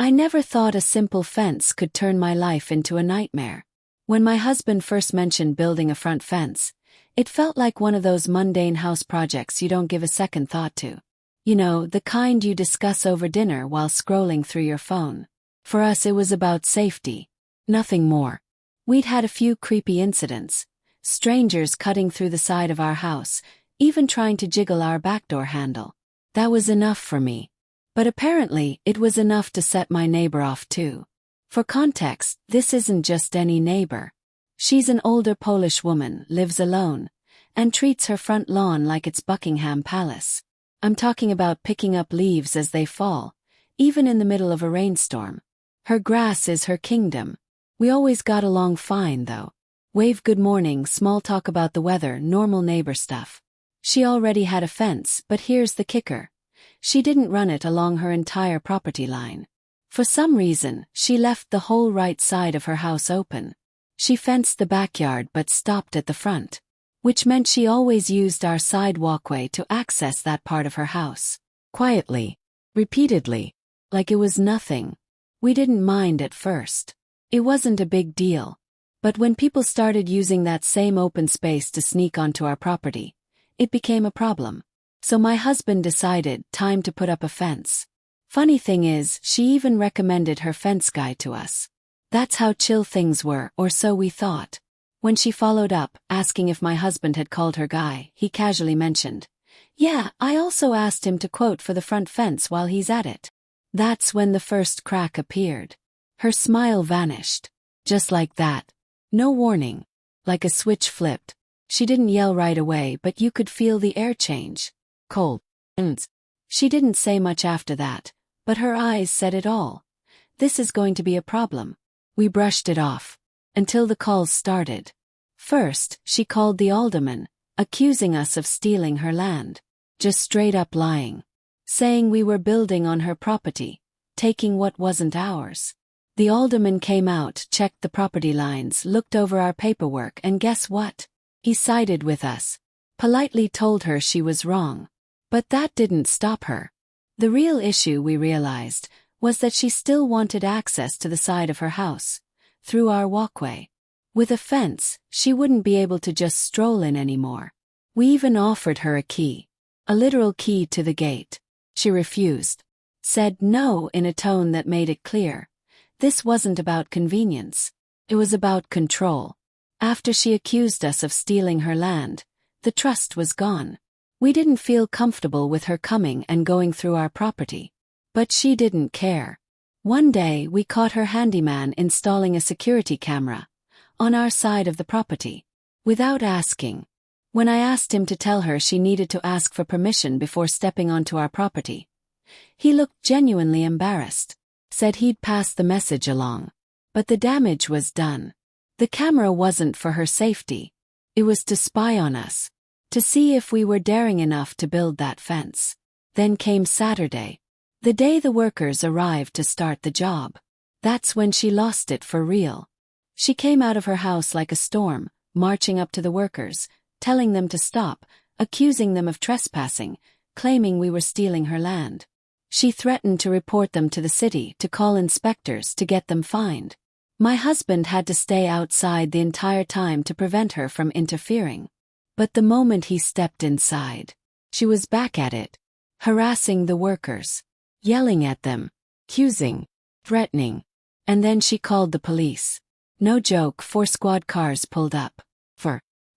I never thought a simple fence could turn my life into a nightmare. When my husband first mentioned building a front fence, it felt like one of those mundane house projects you don't give a second thought to. You know, the kind you discuss over dinner while scrolling through your phone. For us, it was about safety. Nothing more. We'd had a few creepy incidents. Strangers cutting through the side of our house, even trying to jiggle our back door handle. That was enough for me. But apparently, it was enough to set my neighbor off too. For context, this isn't just any neighbor. She's an older Polish woman, lives alone, and treats her front lawn like it's Buckingham Palace. I'm talking about picking up leaves as they fall, even in the middle of a rainstorm. Her grass is her kingdom. We always got along fine though. Wave good morning, small talk about the weather, normal neighbor stuff. She already had a fence, but here's the kicker. She didn't run it along her entire property line. For some reason, she left the whole right side of her house open. She fenced the backyard but stopped at the front, which meant she always used our side walkway to access that part of her house. Quietly, repeatedly, like it was nothing. We didn't mind at first. It wasn't a big deal. But when people started using that same open space to sneak onto our property, it became a problem. So my husband decided, time to put up a fence. Funny thing is, she even recommended her fence guy to us. That's how chill things were, or so we thought. When she followed up, asking if my husband had called her guy, he casually mentioned, "Yeah, I also asked him to quote for the front fence while he's at it." That's when the first crack appeared. Her smile vanished. Just like that. No warning. Like a switch flipped. She didn't yell right away, but you could feel the air change. Cold. She didn't say much after that, but her eyes said it all. This is going to be a problem. We brushed it off. Until the calls started. First, she called the alderman, accusing us of stealing her land. Just straight up lying. Saying we were building on her property, taking what wasn't ours. The alderman came out, checked the property lines, looked over our paperwork, and guess what? He sided with us. Politely told her she was wrong. But that didn't stop her. The real issue, we realized, was that she still wanted access to the side of her house, through our walkway. With a fence, she wouldn't be able to just stroll in anymore. We even offered her a key. A literal key to the gate. She refused. Said no in a tone that made it clear. This wasn't about convenience. It was about control. After she accused us of stealing her land, the trust was gone. We didn't feel comfortable with her coming and going through our property. But she didn't care. One day we caught her handyman installing a security camera on our side of the property. Without asking. When I asked him to tell her she needed to ask for permission before stepping onto our property, he looked genuinely embarrassed. Said he'd pass the message along. But the damage was done. The camera wasn't for her safety. It was to spy on us. To see if we were daring enough to build that fence. Then came Saturday. The day the workers arrived to start the job. That's when she lost it for real. She came out of her house like a storm, marching up to the workers, telling them to stop, accusing them of trespassing, claiming we were stealing her land. She threatened to report them to the city, to call inspectors to get them fined. My husband had to stay outside the entire time to prevent her from interfering. But the moment he stepped inside, she was back at it, harassing the workers, yelling at them, accusing, threatening. And then she called the police. No joke, 4 squad cars pulled up.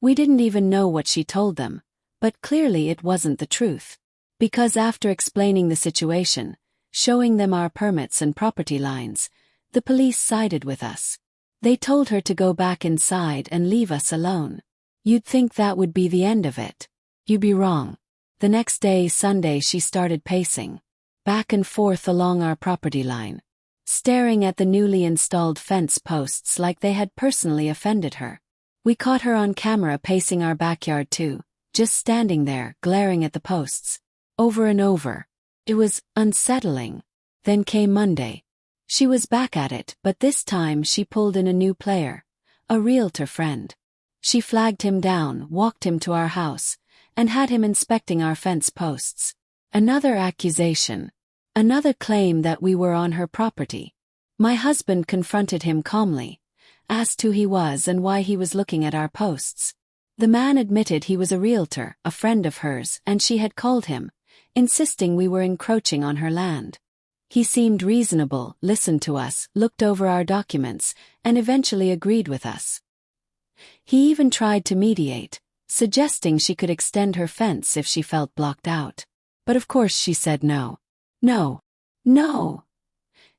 We didn't even know what she told them, but clearly it wasn't the truth. Because after explaining the situation, showing them our permits and property lines, the police sided with us. They told her to go back inside and leave us alone. You'd think that would be the end of it. You'd be wrong. The next day, Sunday, she started pacing back and forth along our property line, staring at the newly installed fence posts like they had personally offended her. We caught her on camera pacing our backyard too, just standing there, glaring at the posts. Over and over. It was unsettling. Then came Monday. She was back at it, but this time she pulled in a new player. A realtor friend. She flagged him down, walked him to our house, and had him inspecting our fence posts. Another accusation. Another claim that we were on her property. My husband confronted him calmly, asked who he was and why he was looking at our posts. The man admitted he was a realtor, a friend of hers, and she had called him, insisting we were encroaching on her land. He seemed reasonable, listened to us, looked over our documents, and eventually agreed with us. He even tried to mediate, suggesting she could extend her fence if she felt blocked out. But of course she said no. No. No.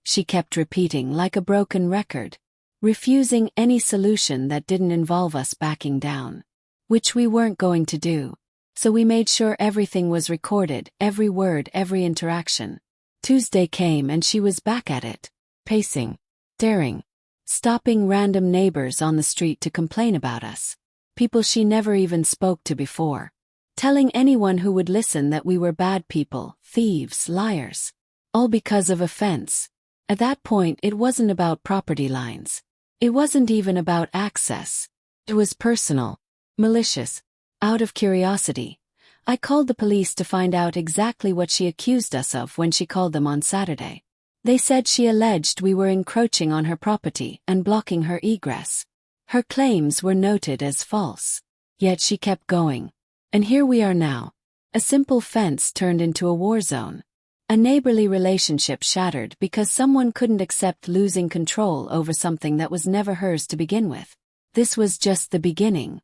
She kept repeating like a broken record, refusing any solution that didn't involve us backing down. Which we weren't going to do. So we made sure everything was recorded, every word, every interaction. Tuesday came and she was back at it, pacing, staring, stopping random neighbors on the street to complain about us. People she never even spoke to before. Telling anyone who would listen that we were bad people, thieves, liars. All because of a fence. At that point it wasn't about property lines. It wasn't even about access. It was personal, malicious. Out of curiosity, I called the police to find out exactly what she accused us of when she called them on Saturday. They said she alleged we were encroaching on her property and blocking her egress. Her claims were noted as false. Yet she kept going. And here we are now. A simple fence turned into a war zone. A neighborly relationship shattered because someone couldn't accept losing control over something that was never hers to begin with. This was just the beginning.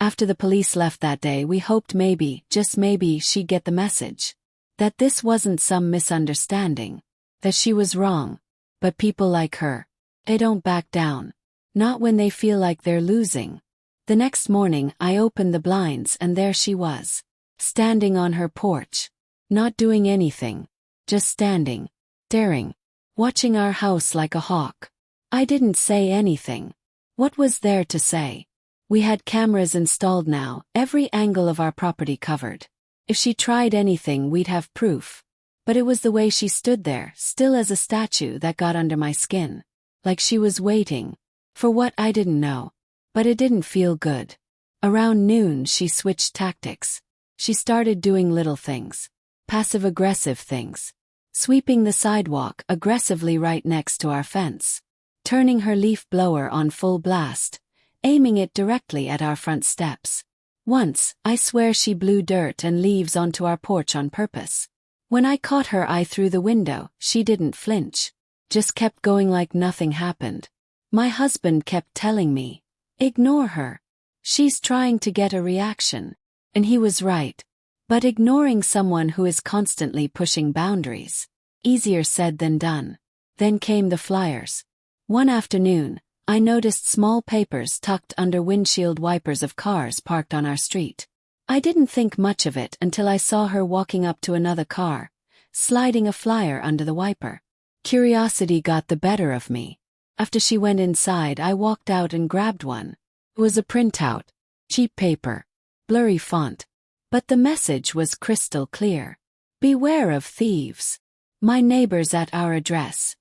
After the police left that day, we hoped maybe, just maybe, she'd get the message. That this wasn't some misunderstanding. That she was wrong. But people like her, they don't back down. Not when they feel like they're losing. The next morning, I opened the blinds and there she was. Standing on her porch. Not doing anything. Just standing. Staring. Watching our house like a hawk. I didn't say anything. What was there to say? We had cameras installed now, every angle of our property covered. If she tried anything, we'd have proof. But it was the way she stood there, still as a statue, that got under my skin. Like she was waiting. For what, I didn't know. But it didn't feel good. Around noon she switched tactics. She started doing little things. Passive-aggressive things. Sweeping the sidewalk aggressively right next to our fence. Turning her leaf blower on full blast. Aiming it directly at our front steps. Once, I swear she blew dirt and leaves onto our porch on purpose. When I caught her eye through the window, she didn't flinch. Just kept going like nothing happened. My husband kept telling me, ignore her. She's trying to get a reaction. And he was right. But ignoring someone who is constantly pushing boundaries. Easier said than done. Then came the flyers. One afternoon, I noticed small papers tucked under windshield wipers of cars parked on our street. I didn't think much of it until I saw her walking up to another car, sliding a flyer under the wiper. Curiosity got the better of me. After she went inside, I walked out and grabbed one. It was a printout. Cheap paper. Blurry font. But the message was crystal clear. Beware of thieves. My neighbors at our address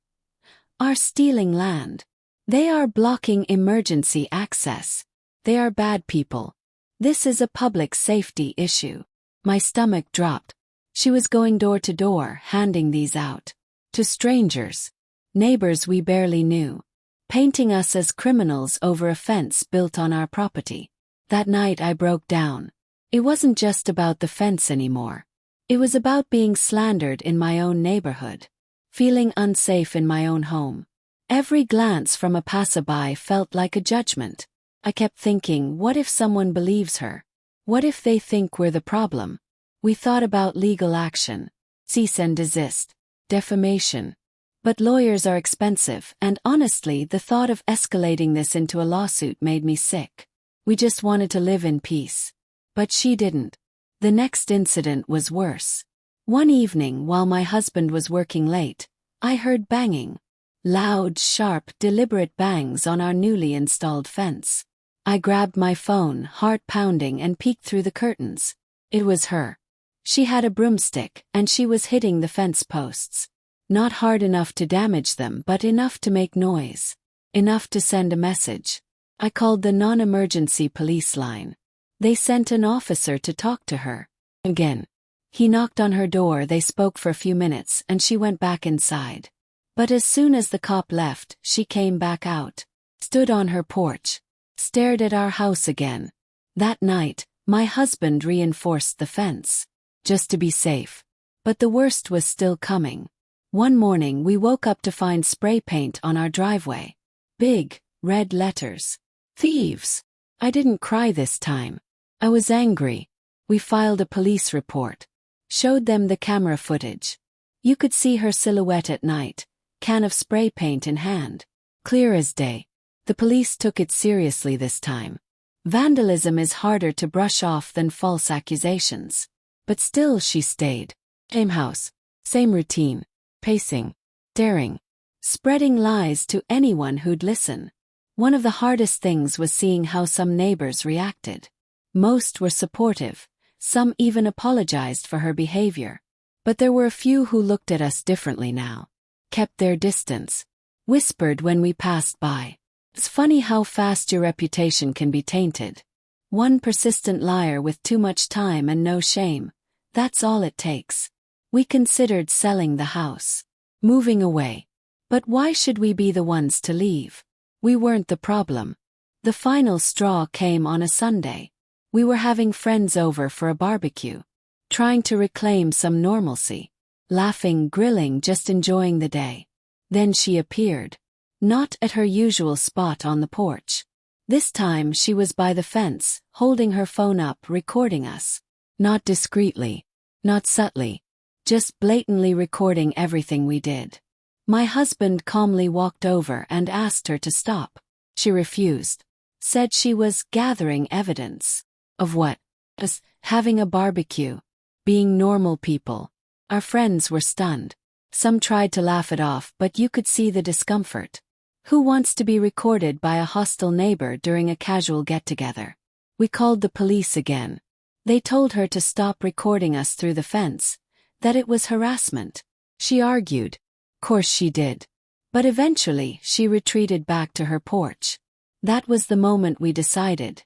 are stealing land. They are blocking emergency access. They are bad people. This is a public safety issue. My stomach dropped. She was going door to door, handing these out. To strangers. Neighbors we barely knew. Painting us as criminals over a fence built on our property. That night I broke down. It wasn't just about the fence anymore. It was about being slandered in my own neighborhood. Feeling unsafe in my own home. Every glance from a passerby felt like a judgment. I kept thinking, what if someone believes her? What if they think we're the problem? We thought about legal action. Cease and desist. Defamation. But lawyers are expensive, and honestly, the thought of escalating this into a lawsuit made me sick. We just wanted to live in peace. But she didn't. The next incident was worse. One evening, while my husband was working late, I heard banging. Loud, sharp, deliberate bangs on our newly installed fence. I grabbed my phone, heart pounding, and peeked through the curtains. It was her. She had a broomstick, and she was hitting the fence posts. Not hard enough to damage them, but enough to make noise. Enough to send a message. I called the non-emergency police line. They sent an officer to talk to her. Again. He knocked on her door, they spoke for a few minutes, and she went back inside. But as soon as the cop left, she came back out, stood on her porch, stared at our house again. That night, my husband reinforced the fence, just to be safe. But the worst was still coming. One morning we woke up to find spray paint on our driveway. Big, red letters. Thieves! I didn't cry this time. I was angry. We filed a police report. Showed them the camera footage. You could see her silhouette at night, can of spray paint in hand. Clear as day. The police took it seriously this time. Vandalism is harder to brush off than false accusations. But still she stayed. Same house. Same routine. Pacing. Daring. Spreading lies to anyone who'd listen. One of the hardest things was seeing how some neighbors reacted. Most were supportive. Some even apologized for her behavior. But there were a few who looked at us differently now. Kept their distance. Whispered when we passed by. It's funny how fast your reputation can be tainted. One persistent liar with too much time and no shame. That's all it takes. We considered selling the house. Moving away. But why should we be the ones to leave? We weren't the problem. The final straw came on a Sunday. We were having friends over for a barbecue. Trying to reclaim some normalcy. Laughing, grilling, just enjoying the day. Then she appeared. Not at her usual spot on the porch. This time she was by the fence, holding her phone up, recording us. Not discreetly. Not subtly. Just blatantly recording everything we did. My husband calmly walked over and asked her to stop. She refused. Said she was gathering evidence. Of what? Us having a barbecue. Being normal people. Our friends were stunned. Some tried to laugh it off, but you could see the discomfort. Who wants to be recorded by a hostile neighbor during a casual get-together? We called the police again. They told her to stop recording us through the fence, that it was harassment. She argued. Course she did. But eventually she retreated back to her porch. That was the moment we decided.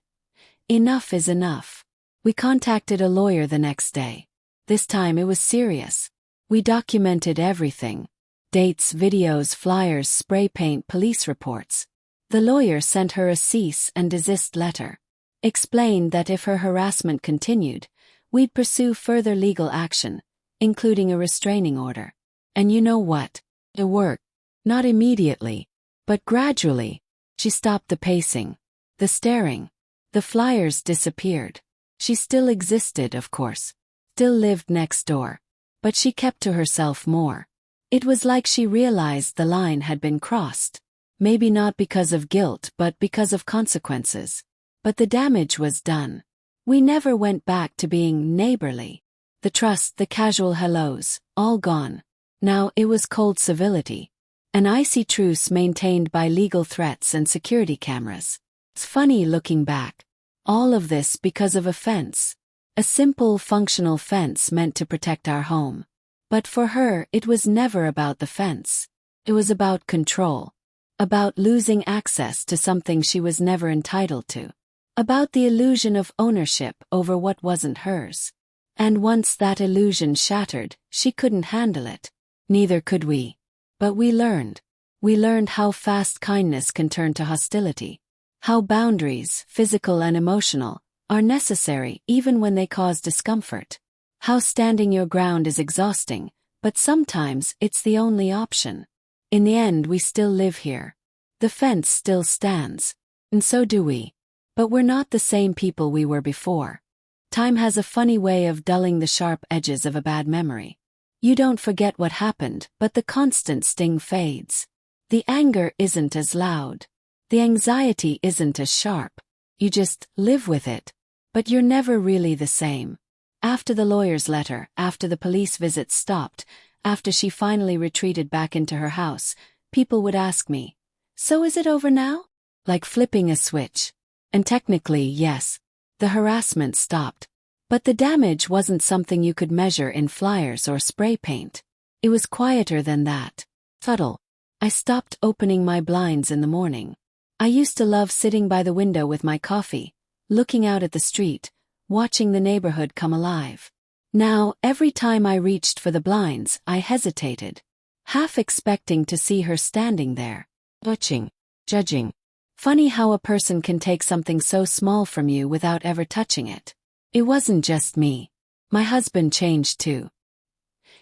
Enough is enough. We contacted a lawyer the next day. This time it was serious. We documented everything. Dates, videos, flyers, spray paint, police reports. The lawyer sent her a cease and desist letter. Explained that if her harassment continued, we'd pursue further legal action, including a restraining order. And you know what? It worked. Not immediately, but gradually. She stopped the pacing, the staring. The flyers disappeared. She still existed, of course. Still lived next door. But she kept to herself more. It was like she realized the line had been crossed. Maybe not because of guilt, but because of consequences. But the damage was done. We never went back to being neighborly. The trust, the casual hellos, all gone. Now it was cold civility. An icy truce maintained by legal threats and security cameras. It's funny looking back. All of this because of a fence. A simple, functional fence meant to protect our home. But for her, it was never about the fence. It was about control. About losing access to something she was never entitled to. About the illusion of ownership over what wasn't hers. And once that illusion shattered, she couldn't handle it. Neither could we. But we learned. We learned how fast kindness can turn to hostility. How boundaries, physical and emotional, are necessary even when they cause discomfort. How standing your ground is exhausting, but sometimes it's the only option. In the end, we still live here. The fence still stands. And so do we. But we're not the same people we were before. Time has a funny way of dulling the sharp edges of a bad memory. You don't forget what happened, but the constant sting fades. The anger isn't as loud. The anxiety isn't as sharp. You just live with it. But you're never really the same. After the lawyer's letter, after the police visits stopped, after she finally retreated back into her house, people would ask me, "So is it over now?" Like flipping a switch. And technically, yes. The harassment stopped. But the damage wasn't something you could measure in flyers or spray paint. It was quieter than that. Subtle. I stopped opening my blinds in the morning. I used to love sitting by the window with my coffee, looking out at the street, watching the neighborhood come alive. Now, every time I reached for the blinds, I hesitated, half expecting to see her standing there, watching, judging. Funny how a person can take something so small from you without ever touching it. It wasn't just me. My husband changed too.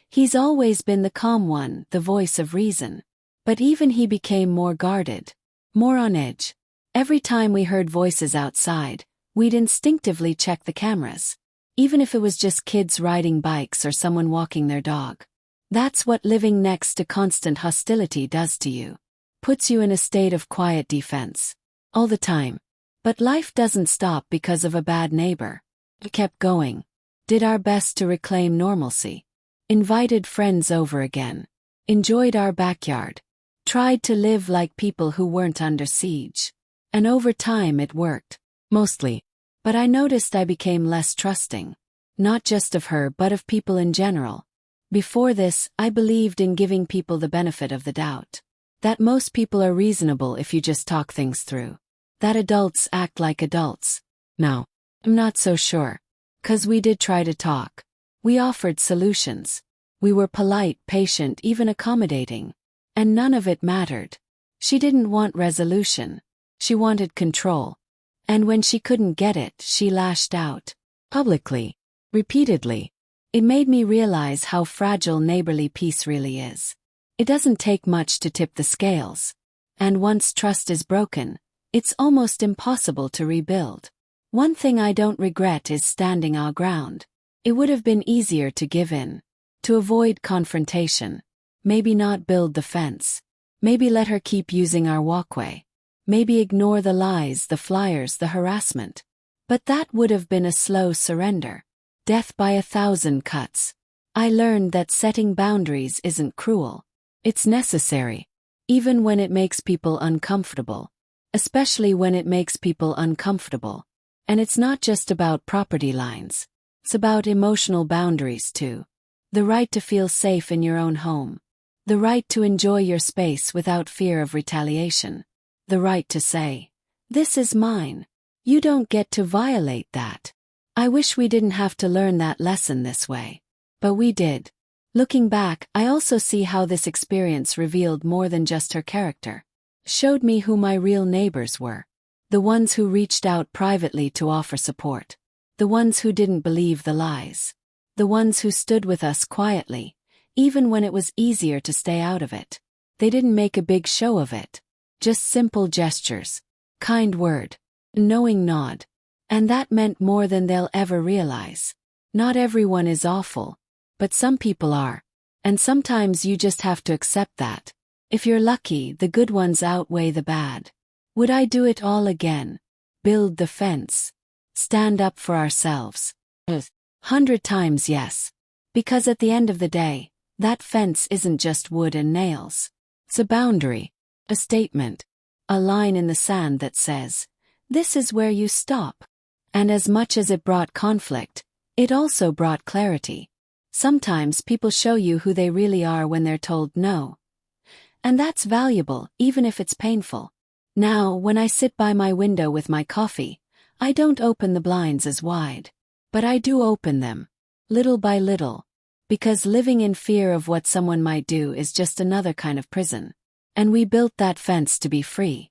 He's always been the calm one, the voice of reason. But even he became more guarded, more on edge. Every time we heard voices outside, we'd instinctively check the cameras, even if it was just kids riding bikes or someone walking their dog. That's what living next to constant hostility does to you. Puts you in a state of quiet defense. All the time. But life doesn't stop because of a bad neighbor. We kept going. Did our best to reclaim normalcy. Invited friends over again. Enjoyed our backyard. Tried to live like people who weren't under siege. And over time it worked. Mostly. But I noticed I became less trusting. Not just of her but of people in general. Before this, I believed in giving people the benefit of the doubt. That most people are reasonable if you just talk things through. That adults act like adults. Now, I'm not so sure. 'Cause we did try to talk. We offered solutions. We were polite, patient, even accommodating. And none of it mattered. She didn't want resolution. She wanted control. And when she couldn't get it, she lashed out. Publicly. Repeatedly. It made me realize how fragile neighborly peace really is. It doesn't take much to tip the scales. And once trust is broken, it's almost impossible to rebuild. One thing I don't regret is standing our ground. It would have been easier to give in. To avoid confrontation. Maybe not build the fence. Maybe let her keep using our walkway. Maybe ignore the lies, the flyers, the harassment. But that would have been a slow surrender. Death by 1,000 cuts. I learned that setting boundaries isn't cruel. It's necessary. Even when it makes people uncomfortable. Especially when it makes people uncomfortable. And it's not just about property lines. It's about emotional boundaries too. The right to feel safe in your own home. The right to enjoy your space without fear of retaliation. The right to say, "This is mine." You don't get to violate that. I wish we didn't have to learn that lesson this way. But we did. Looking back, I also see how this experience revealed more than just her character. Showed me who my real neighbors were. The ones who reached out privately to offer support. The ones who didn't believe the lies. The ones who stood with us quietly, even when it was easier to stay out of it. They didn't make a big show of it. Just simple gestures. Kind word. Knowing nod. And that meant more than they'll ever realize. Not everyone is awful. But some people are. And sometimes you just have to accept that. If you're lucky, the good ones outweigh the bad. Would I do it all again? Build the fence. Stand up for ourselves. 100 times yes. Because at the end of the day, that fence isn't just wood and nails. It's a boundary. A statement. A line in the sand that says, "This is where you stop." And as much as it brought conflict, it also brought clarity. Sometimes people show you who they really are when they're told no. And that's valuable, even if it's painful. Now, when I sit by my window with my coffee, I don't open the blinds as wide. But I do open them. Little by little. Because living in fear of what someone might do is just another kind of prison. And we built that fence to be free.